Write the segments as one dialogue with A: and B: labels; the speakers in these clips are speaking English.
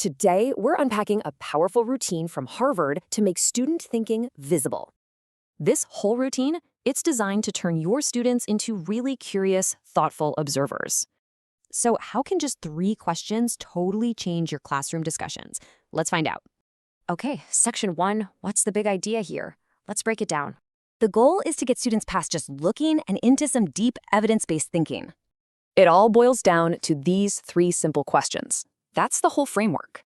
A: Today, we're unpacking a powerful routine from Harvard to make student thinking visible. This whole routine, it's designed to turn your students into really curious, thoughtful observers. So how can just 3 questions totally change your classroom discussions? Let's find out. Okay, section 1, what's the big idea here? Let's break it down. The goal is to get students past just looking and into some deep evidence-based thinking. It all boils down to these 3 simple questions. That's the whole framework.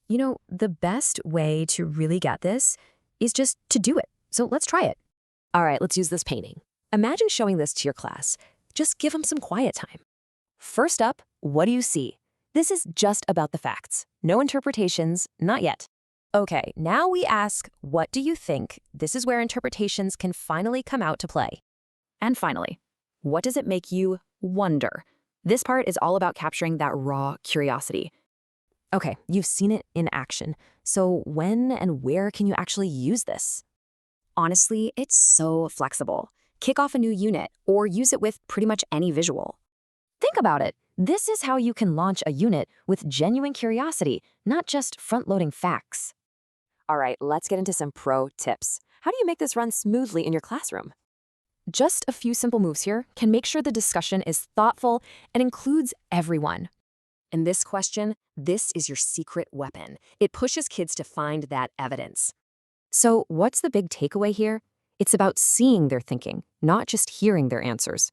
A: You know, the best way to really get this is just to do it. So let's try it. All right, let's use this painting. Imagine showing this to your class. Just give them some quiet time. First up, what do you see? This is just about the facts. No interpretations, not yet. Okay, now we ask, what do you think? This is where interpretations can finally come out to play. And finally, what does it make you wonder? This part is all about capturing that raw curiosity. Okay, you've seen it in action. So when and where can you actually use this? Honestly, it's so flexible. Kick off a new unit or use it with pretty much any visual. Think about it. This is how you can launch a unit with genuine curiosity, not just front-loading facts. All right, let's get into some pro tips. How do you make this run smoothly in your classroom? Just a few simple moves here can make sure the discussion is thoughtful and includes everyone. In this question, this is your secret weapon. It pushes kids to find that evidence. So what's the big takeaway here? It's about seeing their thinking, not just hearing their answers.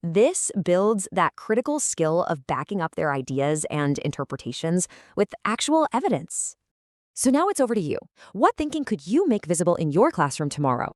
A: This builds that critical skill of backing up their ideas and interpretations with actual evidence. So now it's over to you. What thinking could you make visible in your classroom tomorrow?